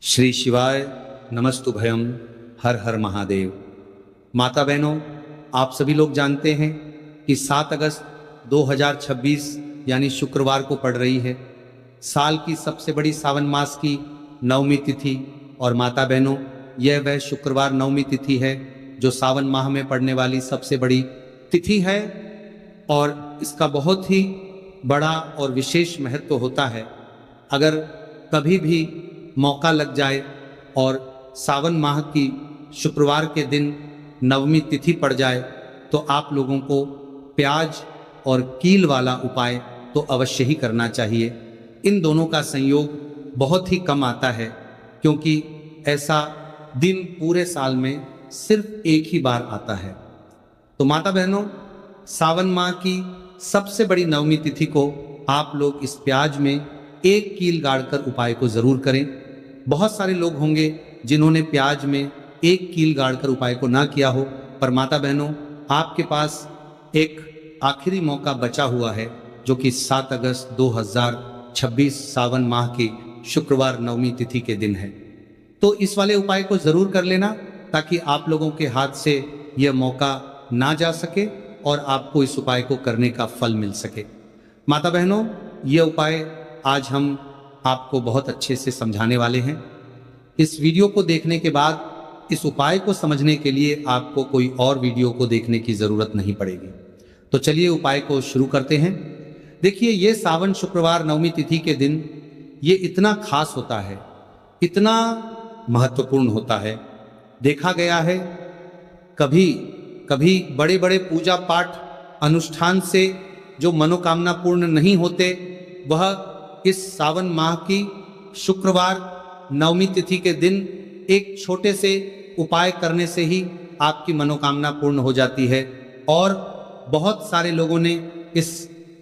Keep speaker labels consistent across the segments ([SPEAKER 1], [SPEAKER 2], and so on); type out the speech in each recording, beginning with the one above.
[SPEAKER 1] श्री शिवाय नमस्तुभयम। हर हर महादेव। माता बहनों, आप सभी लोग जानते हैं कि 7 अगस्त 2026 यानी शुक्रवार को पड़ रही है साल की सबसे बड़ी सावन मास की नवमी तिथि। और माता बहनों, यह वह शुक्रवार नवमी तिथि है जो सावन माह में पड़ने वाली सबसे बड़ी तिथि है और इसका बहुत ही बड़ा और विशेष महत्व होता है। अगर कभी भी मौका लग जाए और सावन माह की शुक्रवार के दिन नवमी तिथि पड़ जाए तो आप लोगों को प्याज और कील वाला उपाय तो अवश्य ही करना चाहिए। इन दोनों का संयोग बहुत ही कम आता है क्योंकि ऐसा दिन पूरे साल में सिर्फ एक ही बार आता है। तो माता बहनों, सावन माह की सबसे बड़ी नवमी तिथि को आप लोग इस प्याज में एक कील गाड़कर उपाय को जरूर करें। बहुत सारे लोग होंगे जिन्होंने प्याज में एक कील गाड़कर उपाय को ना किया हो, पर माता बहनों, आपके पास एक आखिरी मौका बचा हुआ है जो कि 7 अगस्त 2026 सावन माह की शुक्रवार नवमी तिथि के दिन है। तो इस वाले उपाय को जरूर कर लेना ताकि आप लोगों के हाथ से यह मौका ना जा सके और आपको इस उपाय को करने का फल मिल सके। माता बहनों, यह उपाय आज हम आपको बहुत अच्छे से समझाने वाले हैं। इस वीडियो को देखने के बाद इस उपाय को समझने के लिए आपको कोई और वीडियो को देखने की जरूरत नहीं पड़ेगी। तो चलिए उपाय को शुरू करते हैं। देखिए, ये सावन शुक्रवार नवमी तिथि के दिन ये इतना खास होता है, इतना महत्वपूर्ण होता है। देखा गया है कभी कभी बड़े बड़े पूजा पाठ अनुष्ठान से जो मनोकामना पूर्ण नहीं होते, वह इस सावन माह की शुक्रवार नवमी तिथि के दिन एक छोटे से उपाय करने से ही आपकी मनोकामना पूर्ण हो जाती है। और बहुत सारे लोगों ने इस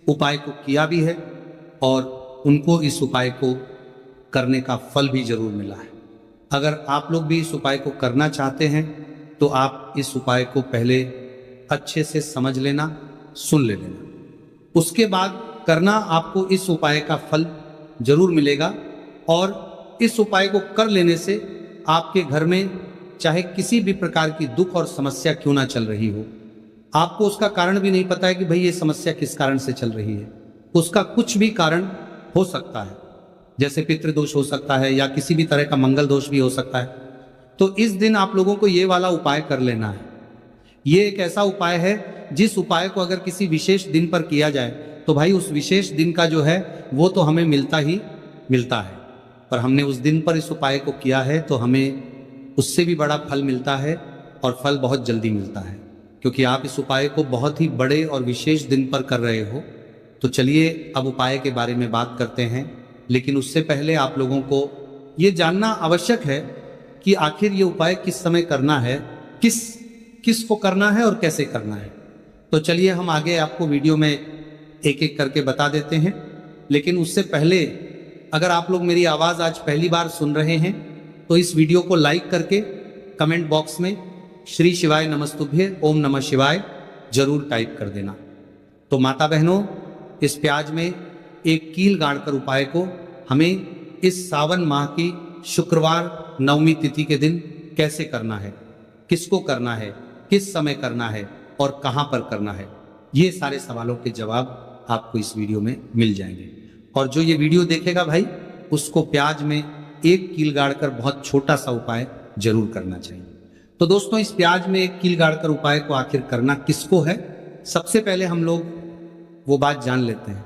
[SPEAKER 1] उपाय को किया भी है और उनको इस उपाय को करने का फल भी जरूर मिला है। अगर आप लोग भी इस उपाय को करना चाहते हैं तो आप इस उपाय को पहले अच्छे से समझ लेना, सुन लेना, उसके बाद करना। आपको इस उपाय का फल जरूर मिलेगा और इस उपाय को कर लेने से आपके घर में चाहे किसी भी प्रकार की दुख और समस्या क्यों ना चल रही हो, आपको उसका कारण भी नहीं पता है कि भाई ये समस्या किस कारण से चल रही है, उसका कुछ भी कारण हो सकता है, जैसे पितृदोष हो सकता है या किसी भी तरह का मंगल दोष भी हो सकता है। तो इस दिन आप लोगों को ये वाला उपाय कर लेना है। ये एक ऐसा उपाय है जिस उपाय को अगर किसी विशेष दिन पर किया जाए तो भाई उस विशेष दिन का जो है वो तो हमें मिलता ही मिलता है, पर हमने उस दिन पर इस उपाय को किया है तो हमें उससे भी बड़ा फल मिलता है और फल बहुत जल्दी मिलता है क्योंकि आप इस उपाय को बहुत ही बड़े और विशेष दिन पर कर रहे हो। तो चलिए अब उपाय के बारे में बात करते हैं, लेकिन उससे पहले आप लोगों को ये जानना आवश्यक है कि आखिर ये उपाय किस समय करना है, किस को करना है और कैसे करना है। तो चलिए हम आगे आपको वीडियो में एक एक करके बता देते हैं। लेकिन उससे पहले अगर आप लोग मेरी आवाज़ आज पहली बार सुन रहे हैं तो इस वीडियो को लाइक करके कमेंट बॉक्स में श्री शिवाय नमस्तुभ्य ओम नमः शिवाय जरूर टाइप कर देना। तो माता बहनों, इस प्याज में एक कील गाड़कर उपाय को हमें इस सावन माह की शुक्रवार नवमी तिथि के दिन कैसे करना है, किसको करना है, किस समय करना है और कहां पर करना है, ये सारे सवालों के जवाब आपको इस वीडियो में मिल जाएंगे। और जो ये वीडियो देखेगा भाई, उसको प्याज में एक कील गाड़कर बहुत छोटा सा उपाय जरूर करना चाहिए। तो दोस्तों, इस प्याज में एक कील गाड़कर उपाय को आखिर करना किसको है, सबसे पहले हम लोग वो बात जान लेते हैं।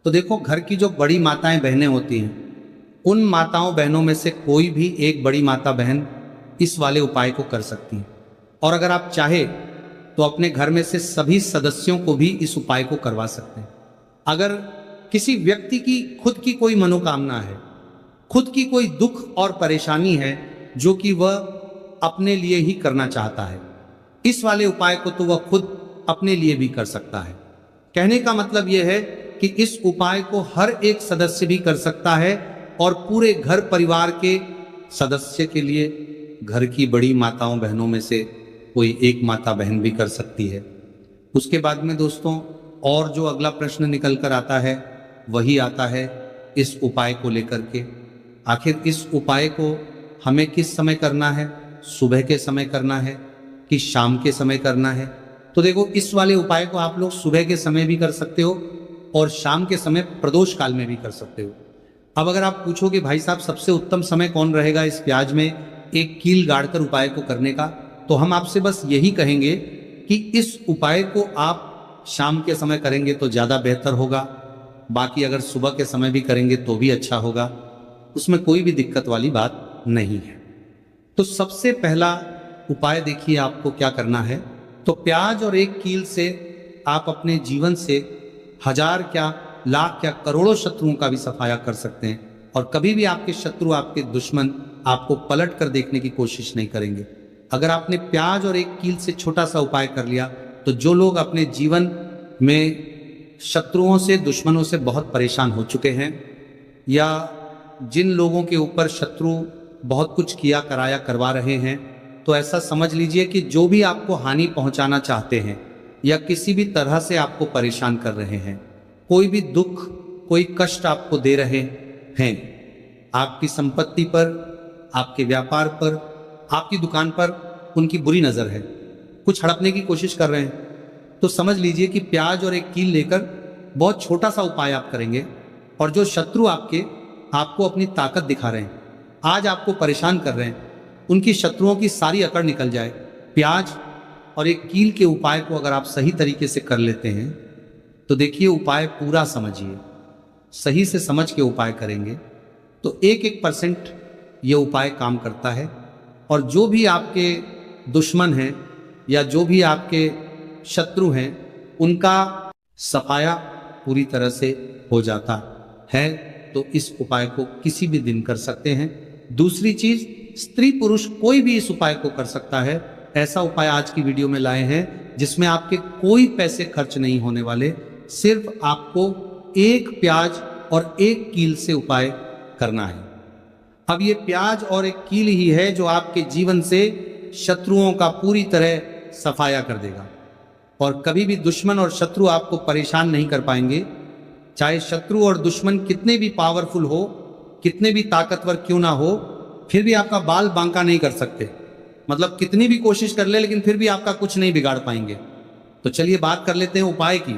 [SPEAKER 1] तो देखो, घर की जो बड़ी माताएं बहनें होती हैं, उन माताओं बहनों में से कोई भी एक बड़ी माता बहन इस वाले उपाय को कर सकती हैं। और अगर आप चाहे तो अपने घर में से सभी सदस्यों को भी इस उपाय को करवा सकते हैं। अगर किसी व्यक्ति की खुद की कोई मनोकामना है, खुद की कोई दुख और परेशानी है जो कि वह अपने लिए ही करना चाहता है, इस वाले उपाय को तो वह खुद अपने लिए भी कर सकता है। कहने का मतलब यह है कि इस उपाय को हर एक सदस्य भी कर सकता है और पूरे घर परिवार के सदस्य के लिए घर की बड़ी माताओं बहनों में से कोई एक माता बहन भी कर सकती है। उसके बाद में दोस्तों, और जो अगला प्रश्न निकल कर आता है वही आता है इस उपाय को लेकर के आखिर इस उपाय को हमें किस समय करना है, सुबह के समय करना है कि शाम के समय करना है? तो देखो, इस वाले उपाय को आप लोग सुबह के समय भी कर सकते हो और शाम के समय प्रदोष काल में भी कर सकते हो। अब अगर आप पूछोगे भाई साहब सबसे उत्तम समय कौन रहेगा इस प्याज में एक कील गाड़कर उपाय को करने का, तो हम आपसे बस यही कहेंगे कि इस उपाय को आप शाम के समय करेंगे तो ज़्यादा बेहतर होगा। बाकी अगर सुबह के समय भी करेंगे तो भी अच्छा होगा, उसमें कोई भी दिक्कत वाली बात नहीं है। तो सबसे पहला उपाय देखिए आपको क्या करना है। तो प्याज और एक कील से आप अपने जीवन से हजार क्या लाख क्या करोड़ों शत्रुओं का भी सफाया कर सकते हैं, और कभी भी आपके शत्रु, आपके दुश्मन आपको पलट कर देखने की कोशिश नहीं करेंगे। अगर आपने प्याज और एक कील से छोटा सा उपाय कर लिया तो जो लोग अपने जीवन में शत्रुओं से, दुश्मनों से बहुत परेशान हो चुके हैं, या जिन लोगों के ऊपर शत्रु बहुत कुछ किया कराया करवा रहे हैं, तो ऐसा समझ लीजिए कि जो भी आपको हानि पहुंचाना चाहते हैं या किसी भी तरह से आपको परेशान कर रहे हैं, कोई भी दुख, कोई कष्ट आपको दे रहे हैं, आपकी संपत्ति पर, आपके व्यापार पर, आपकी दुकान पर उनकी बुरी नजर है, कुछ हड़पने की कोशिश कर रहे हैं, तो समझ लीजिए कि प्याज और एक कील लेकर बहुत छोटा सा उपाय आप करेंगे, और जो शत्रु आपको अपनी ताकत दिखा रहे हैं, आज आपको परेशान कर रहे हैं, उनकी शत्रुओं की सारी अकड़ निकल जाए। प्याज और एक कील के उपाय को अगर आप सही तरीके से कर लेते हैं तो देखिए, उपाय पूरा समझिए, सही से समझ के उपाय करेंगे तो 1% ये उपाय काम करता है, और जो भी आपके दुश्मन हैं या जो भी आपके शत्रु हैं उनका सफाया पूरी तरह से हो जाता है। तो इस उपाय को किसी भी दिन कर सकते हैं। दूसरी चीज, स्त्री पुरुष कोई भी इस उपाय को कर सकता है। ऐसा उपाय आज की वीडियो में लाए हैं जिसमें आपके कोई पैसे खर्च नहीं होने वाले, सिर्फ आपको एक प्याज और एक कील से उपाय करना है। अब ये प्याज और एक कील ही है जो आपके जीवन से शत्रुओं का पूरी तरह सफाया कर देगा, और कभी भी दुश्मन और शत्रु आपको परेशान नहीं कर पाएंगे। चाहे शत्रु और दुश्मन कितने भी पावरफुल हो, कितने भी ताकतवर क्यों ना हो, फिर भी आपका बाल बांका नहीं कर सकते। मतलब कितनी भी कोशिश कर ले लेकिन फिर भी आपका कुछ नहीं बिगाड़ पाएंगे। तो चलिए बात कर लेते हैं उपाय की।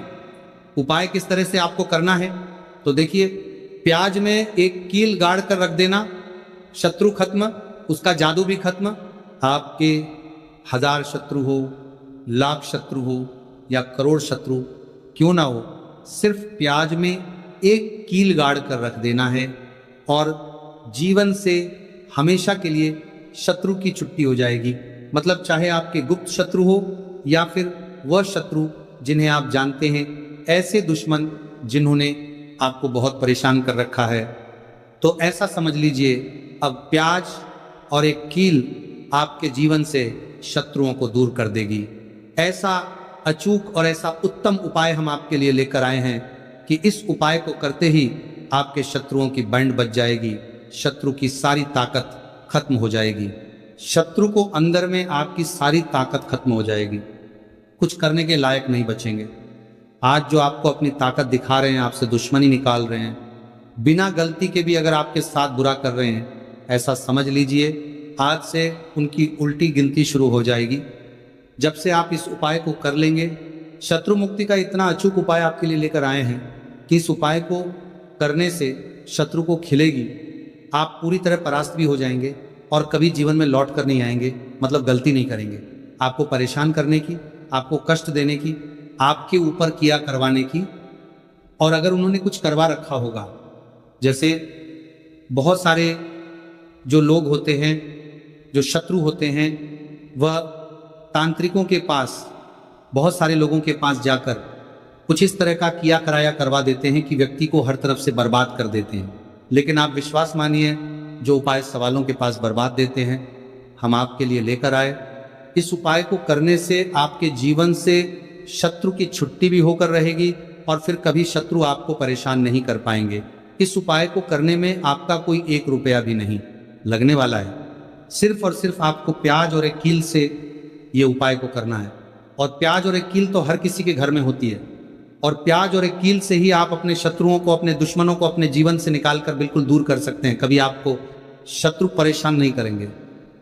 [SPEAKER 1] उपाय किस तरह से आपको करना है, तो देखिए, प्याज में एक कील गाड़ कर रख देना, शत्रु खत्म, उसका जादू भी खत्म। आपके 1000 शत्रु हो, लाख शत्रु हो या करोड़ शत्रु क्यों ना हो, सिर्फ प्याज में एक कील गाड़ कर रख देना है, और जीवन से हमेशा के लिए शत्रु की छुट्टी हो जाएगी। मतलब चाहे आपके गुप्त शत्रु हो या फिर वह शत्रु जिन्हें आप जानते हैं, ऐसे दुश्मन जिन्होंने आपको बहुत परेशान कर रखा है, तो ऐसा समझ लीजिए अब प्याज और एक कील आपके जीवन से शत्रुओं को दूर कर देगी। ऐसा अचूक और ऐसा उत्तम उपाय हम आपके लिए लेकर आए हैं कि इस उपाय को करते ही आपके शत्रुओं की बैंड बच जाएगी, शत्रु की सारी ताकत खत्म हो जाएगी, शत्रु को अंदर में आपकी सारी ताकत खत्म हो जाएगी, कुछ करने के लायक नहीं बचेंगे। आज जो आपको अपनी ताकत दिखा रहे हैं, आपसे दुश्मनी निकाल रहे हैं, बिना गलती के भी अगर आपके साथ बुरा कर रहे हैं, ऐसा समझ लीजिए आज से उनकी उल्टी गिनती शुरू हो जाएगी। जब से आप इस उपाय को कर लेंगे, शत्रु मुक्ति का इतना अचूक उपाय आपके लिए लेकर आए हैं कि इस उपाय को करने से शत्रु को खिलेगी, आप पूरी तरह परास्त भी हो जाएंगे और कभी जीवन में लौट कर नहीं आएंगे। मतलब गलती नहीं करेंगे, आपको परेशान करने की, आपको कष्ट देने की, आपके ऊपर किया करवाने की। और अगर उन्होंने कुछ करवा रखा होगा, जैसे बहुत सारे जो लोग होते हैं, जो शत्रु होते हैं, वह तांत्रिकों के पास, बहुत सारे लोगों के पास जाकर कुछ इस तरह का किया कराया करवा देते हैं कि व्यक्ति को हर तरफ से बर्बाद कर देते हैं। लेकिन आप विश्वास मानिए, जो उपाय सवालों के पास बर्बाद देते हैं, हम आपके लिए लेकर आए। इस उपाय को करने से आपके जीवन से शत्रु की छुट्टी भी होकर रहेगी और फिर कभी शत्रु आपको परेशान नहीं कर पाएंगे। इस उपाय को करने में आपका कोई 1 रुपया भी नहीं लगने वाला है। सिर्फ और सिर्फ आपको प्याज और एक कील से ये उपाय को करना है। और प्याज और एक कील तो हर किसी के घर में होती है, और प्याज और एक कील से ही आप अपने शत्रुओं को, अपने दुश्मनों को अपने जीवन से निकालकर बिल्कुल दूर कर सकते हैं। कभी आपको शत्रु परेशान नहीं करेंगे।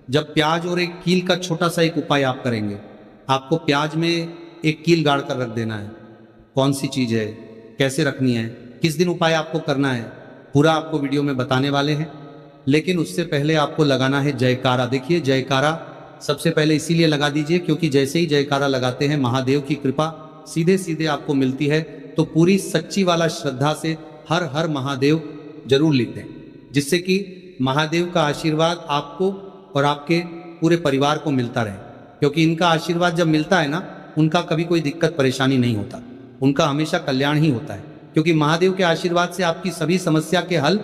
[SPEAKER 1] जब प्याज और एक कील का छोटा सा एक उपाय आप करेंगे, आपको प्याज में एक कील गाड़ कर रख देना है। कौन सी चीज है, कैसे रखनी है, किस दिन उपाय आपको करना है, पूरा आपको वीडियो में बताने वाले हैं। लेकिन उससे पहले आपको लगाना है जयकारा। देखिए, जयकारा सबसे पहले इसीलिए लगा दीजिए क्योंकि जैसे ही जयकारा लगाते हैं महादेव की कृपा सीधे सीधे आपको मिलती है। तो पूरी सच्ची वाला श्रद्धा से हर हर महादेव जरूर लिखें, जिससे कि महादेव का आशीर्वाद आपको और आपके पूरे परिवार को मिलता रहे। क्योंकि इनका आशीर्वाद जब मिलता है ना, उनका कभी कोई दिक्कत परेशानी नहीं होता, उनका हमेशा कल्याण ही होता है। क्योंकि महादेव के आशीर्वाद से आपकी सभी समस्या के हल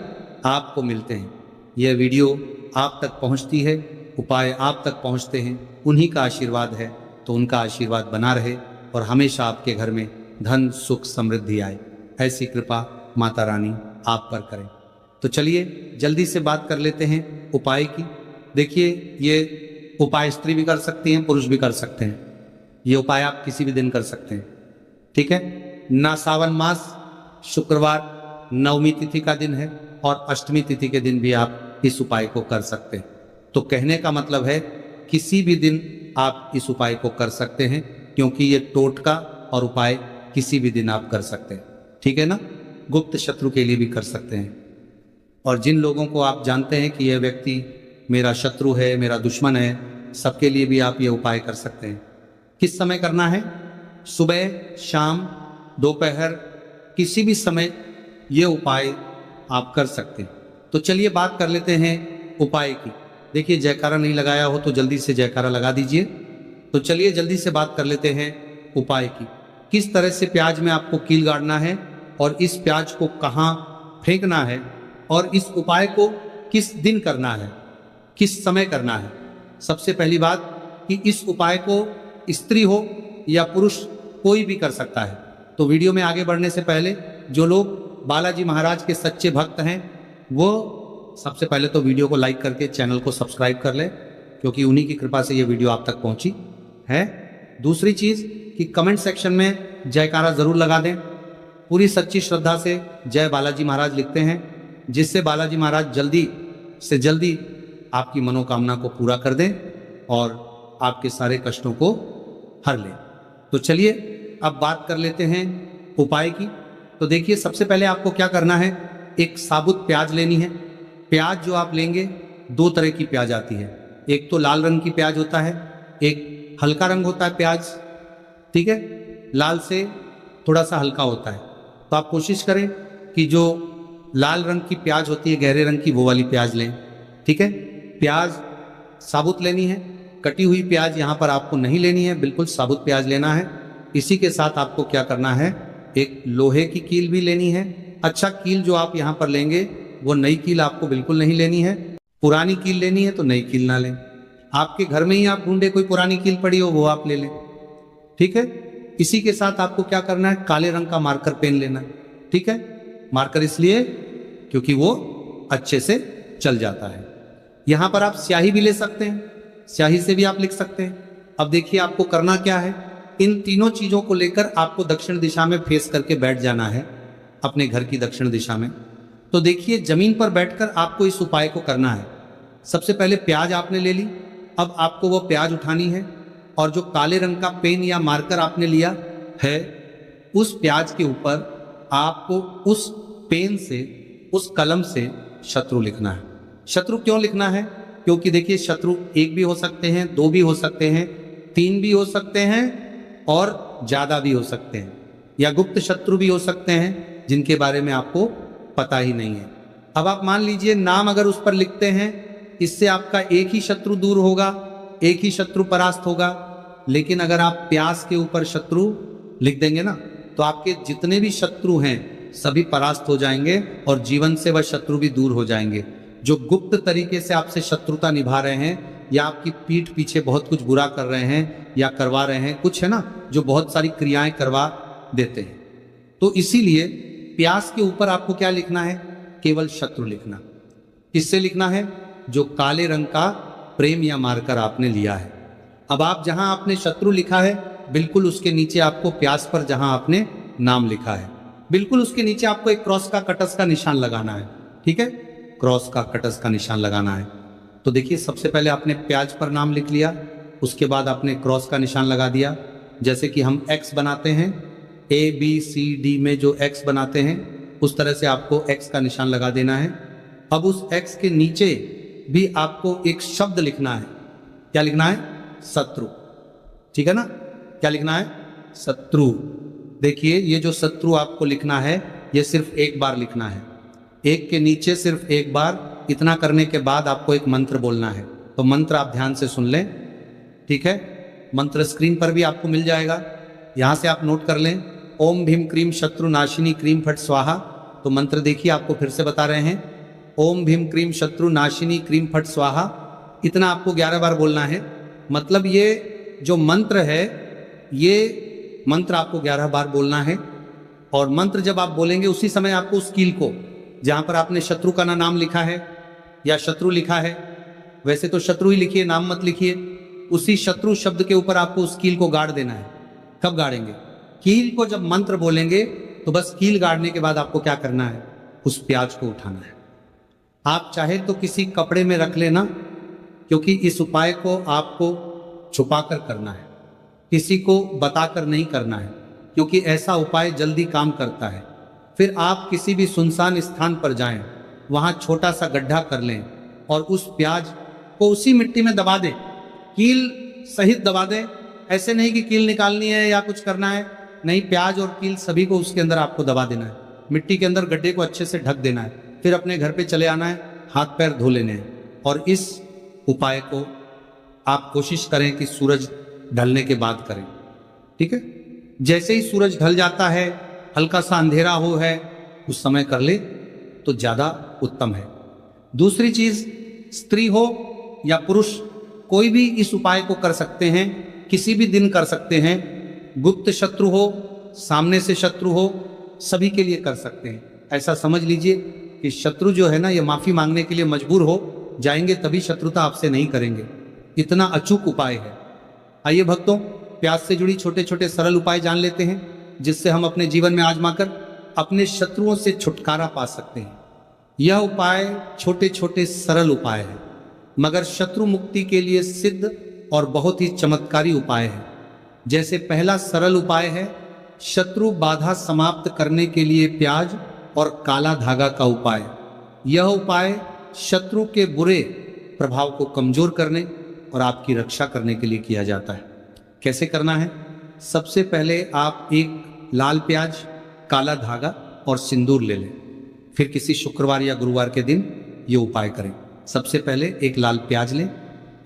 [SPEAKER 1] आपको मिलते हैं। यह वीडियो आप तक पहुंचती है, उपाय आप तक पहुंचते हैं, उन्हीं का आशीर्वाद है। तो उनका आशीर्वाद बना रहे और हमेशा आपके घर में धन सुख समृद्धि आए, ऐसी कृपा माता रानी आप पर करें। तो चलिए जल्दी से बात कर लेते हैं उपाय की। देखिए, ये उपाय स्त्री भी कर सकती हैं, पुरुष भी कर सकते हैं। ये उपाय आप किसी भी दिन कर सकते हैं, ठीक है ना। सावन मास शुक्रवार नवमी तिथि का दिन है और अष्टमी तिथि के दिन भी आप इस उपाय को कर सकते हैं। तो कहने का मतलब है किसी भी दिन आप इस उपाय को कर सकते हैं, क्योंकि ये टोटका और उपाय किसी भी दिन आप कर सकते हैं, ठीक है ना। गुप्त शत्रु के लिए भी कर सकते हैं। और जिन लोगों को आप जानते हैं कि यह व्यक्ति मेरा शत्रु है, मेरा दुश्मन है, सबके लिए भी आप ये उपाय कर सकते हैं। किस समय करना है? सुबह, शाम, दोपहर, किसी भी समय ये उपाय आप कर सकते हैं। तो चलिए बात कर लेते हैं उपाय की। देखिए, जयकारा नहीं लगाया हो तो जल्दी से जयकारा लगा दीजिए। तो चलिए जल्दी से बात कर लेते हैं उपाय की। किस तरह से प्याज में आपको कील गाड़ना है और इस प्याज को कहाँ फेंकना है और इस उपाय को किस दिन करना है, किस समय करना है। सबसे पहली बात कि इस उपाय को स्त्री हो या पुरुष कोई भी कर सकता है। तो वीडियो में आगे बढ़ने से पहले जो लोग बालाजी महाराज के सच्चे भक्त हैं वो सबसे पहले तो वीडियो को लाइक करके चैनल को सब्सक्राइब कर लें, क्योंकि उन्हीं की कृपा से ये वीडियो आप तक पहुंची है। दूसरी चीज कि कमेंट सेक्शन में जयकारा जरूर लगा दें। पूरी सच्ची श्रद्धा से जय बालाजी महाराज लिखते हैं, जिससे बालाजी महाराज जल्दी से जल्दी आपकी मनोकामना को पूरा कर दें और आपके सारे कष्टों को हर लें। तो चलिए अब बात कर लेते हैं उपाय की। तो देखिए, सबसे पहले आपको क्या करना है, एक साबुत प्याज लेनी है। प्याज जो आप लेंगे, दो तरह की प्याज आती है। एक तो लाल रंग की प्याज होता है, एक हल्का रंग होता है प्याज, ठीक है। लाल से थोड़ा सा हल्का होता है। तो आप कोशिश करें कि जो लाल रंग की प्याज होती है, गहरे रंग की, वो वाली प्याज लें, ठीक है। प्याज साबुत लेनी है, कटी हुई प्याज यहाँ पर आपको नहीं लेनी है, बिल्कुल साबुत प्याज लेना है। इसी के साथ आपको क्या करना है, एक लोहे की कील भी लेनी है। अच्छा, कील जो आप यहाँ पर लेंगे वो नई कील आपको बिल्कुल नहीं लेनी है। पुरानी कील लेनी है तो नई कील ना लें। आपके घर में ही आप ढूंढे कोई पुरानी कील पड़ी हो, वो आप ले लें, ठीक है। इसी के साथ आपको क्या करना है, काले रंग का मार्कर पेन लेना है, ठीक है। मार्कर इसलिए क्योंकि वो अच्छे से चल जाता है। यहां पर आप स्याही भी ले सकते हैं, स्याही से भी आप लिख सकते हैं। अब देखिए आपको करना क्या है, इन तीनों चीजों को लेकर आपको दक्षिण दिशा में फेस करके बैठ जाना है, अपने घर की दक्षिण दिशा में। तो देखिए, जमीन पर बैठकर आपको इस उपाय को करना है। सबसे पहले प्याज आपने ले ली, अब आपको वो प्याज उठानी है और जो काले रंग का पेन या मार्कर आपने लिया है, उस प्याज के ऊपर आपको उस पेन से, उस कलम से शत्रु लिखना है। शत्रु क्यों लिखना है? क्योंकि देखिए, शत्रु एक भी हो सकते हैं, दो भी हो सकते हैं, तीन भी हो सकते हैं और ज्यादा भी हो सकते हैं, या गुप्त शत्रु भी हो सकते हैं जिनके बारे में आपको पता ही नहीं है। अब आप मान लीजिए नाम अगर उस पर लिखते हैं, इससे आपका एक ही शत्रु दूर होगा, एक ही शत्रु परास्त होगा। लेकिन अगर आप प्यास के ऊपर शत्रु लिख देंगे ना, तो आपके जितने भी शत्रु हैं सभी परास्त हो जाएंगे और जीवन से वह शत्रु भी दूर हो जाएंगे। जो गुप्त तरीके से आपसे शत्रुता निभा रहे हैं या आपकी पीठ पीछे बहुत कुछ बुरा कर रहे हैं या करवा रहे हैं, कुछ है ना जो बहुत सारी क्रियाएं करवा देते हैं। तो इसीलिए प्यास के ऊपर आपको क्या लिखना है, केवल शत्रु लिखना। किससे लिखना है? जो काले रंग का प्रेम या मार्कर आपने लिया है। अब आप जहां आपने शत्रु लिखा है, बिल्कुल उसके नीचे आपको प्यास पर जहां आपने नाम लिखा है। बिल्कुल उसके नीचे आपको एक क्रॉस का कटस का निशान लगाना है, ठीक है, क्रॉस का कटस का निशान लगाना है। तो देखिए सबसे पहले आपने प्याज पर नाम लिख लिया, उसके बाद आपने क्रॉस का निशान लगा दिया। जैसे कि हम एक्स बनाते हैं, ABCD में जो एक्स बनाते हैं उस तरह से आपको एक्स का निशान लगा देना है। अब उस एक्स के नीचे भी आपको एक शब्द लिखना है। क्या लिखना है? शत्रु, ठीक है ना। क्या लिखना है? शत्रु। देखिए ये जो शत्रु आपको लिखना है ये सिर्फ एक बार लिखना है, एक के नीचे सिर्फ एक बार। इतना करने के बाद आपको एक मंत्र बोलना है। तो मंत्र आप ध्यान से सुन लें, ठीक है। मंत्र स्क्रीन पर भी आपको मिल जाएगा, यहां से आप नोट कर लें। ओम भीम क्रीम शत्रु नाशिनी क्रीम फट स्वाहा। तो मंत्र देखिए आपको फिर से बता रहे हैं, ओम भीम क्रीम शत्रु नाशिनी क्रीम फट स्वाहा। इतना आपको 11 बार बोलना है। मतलब ये जो मंत्र है ये मंत्र आपको 11 बार बोलना है। और मंत्र जब आप बोलेंगे उसी समय आपको उस कील को, जहां पर आपने शत्रु का नाम लिखा है या शत्रु लिखा है, वैसे तो शत्रु ही लिखिए, नाम मत लिखिए, उसी शत्रु शब्द के ऊपर आपको उस कील को गाड़ देना है। कब गाड़ेंगे? कील को जब मंत्र बोलेंगे तो बस कील गाड़ने के बाद आपको क्या करना है? उस प्याज को उठाना है। आप चाहे तो किसी कपड़े में रख लेना, क्योंकि इस उपाय को आपको छुपाकर करना है, किसी को बताकर नहीं करना है, क्योंकि ऐसा उपाय जल्दी काम करता है। फिर आप किसी भी सुनसान स्थान पर जाएं, वहां छोटा सा गड्ढा कर लें और उस प्याज को उसी मिट्टी में दबा दें, कील सहित दबा दें। ऐसे नहीं कि कील निकालनी है या कुछ करना है, नहीं, प्याज और कील सभी को उसके अंदर आपको दबा देना है। मिट्टी के अंदर गड्ढे को अच्छे से ढक देना है। फिर अपने घर पे चले आना है, हाथ पैर धो लेने हैं। और इस उपाय को आप कोशिश करें कि सूरज ढलने के बाद करें, ठीक है। जैसे ही सूरज ढल जाता है, हल्का सा अंधेरा हो है, उस समय कर ले तो ज्यादा उत्तम है। दूसरी चीज, स्त्री हो या पुरुष, कोई भी इस उपाय को कर सकते हैं, किसी भी दिन कर सकते हैं। गुप्त शत्रु हो, सामने से शत्रु हो, सभी के लिए कर सकते हैं। ऐसा समझ लीजिए कि शत्रु जो है ना, ये माफी मांगने के लिए मजबूर हो जाएंगे तभी शत्रुता आपसे नहीं करेंगे। इतना अचूक उपाय है। आइए भक्तों, प्याज से जुड़ी छोटे छोटे सरल उपाय जान लेते हैं, जिससे हम अपने जीवन में आजमाकर अपने शत्रुओं से छुटकारा पा सकते हैं। यह उपाय छोटे छोटे सरल उपाय है, मगर शत्रु मुक्ति के लिए सिद्ध और बहुत ही चमत्कारी उपाय है। जैसे पहला सरल उपाय है, शत्रु बाधा समाप्त करने के लिए प्याज और काला धागा का उपाय। यह उपाय शत्रु के बुरे प्रभाव को कमजोर करने और आपकी रक्षा करने के लिए किया जाता है। कैसे करना है? सबसे पहले आप एक लाल प्याज, काला धागा और सिंदूर ले लें। फिर किसी शुक्रवार या गुरुवार के दिन ये उपाय करें। सबसे पहले एक लाल प्याज लें,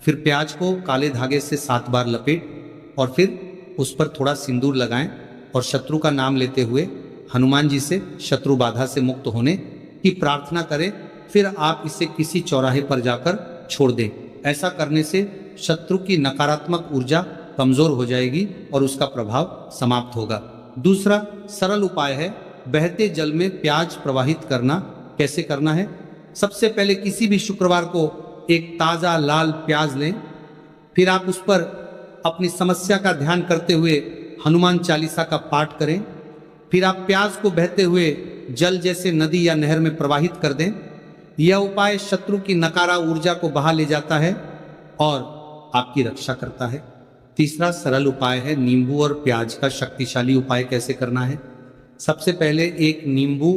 [SPEAKER 1] फिर प्याज को काले धागे से 7 बार लपेट और फिर उस पर थोड़ा सिंदूर लगाएं और शत्रु का नाम लेते हुए हनुमान जी से शत्रु बाधा से मुक्त होने की प्रार्थना करें। फिर आप इसे किसी चौराहे पर जाकर छोड़ दें। ऐसा करने से शत्रु की नकारात्मक ऊर्जा कमजोर हो जाएगी और उसका प्रभाव समाप्त होगा। दूसरा सरल उपाय है, बहते जल में प्याज प्रवाहित करना। कैसे करना है? सबसे पहले किसी भी शुक्रवार को एक ताजा लाल प्याज लें, फिर आप उस पर अपनी समस्या का ध्यान करते हुए हनुमान चालीसा का पाठ करें। फिर आप प्याज को बहते हुए जल जैसे नदी या नहर में प्रवाहित कर दें। यह उपाय शत्रु की नकारा ऊर्जा को बहा ले जाता है और आपकी रक्षा करता है। तीसरा सरल उपाय है, नींबू और प्याज का शक्तिशाली उपाय। कैसे करना है? सबसे पहले एक नींबू,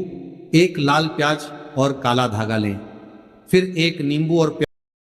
[SPEAKER 1] एक लाल प्याज और काला धागा लें, फिर एक नींबू और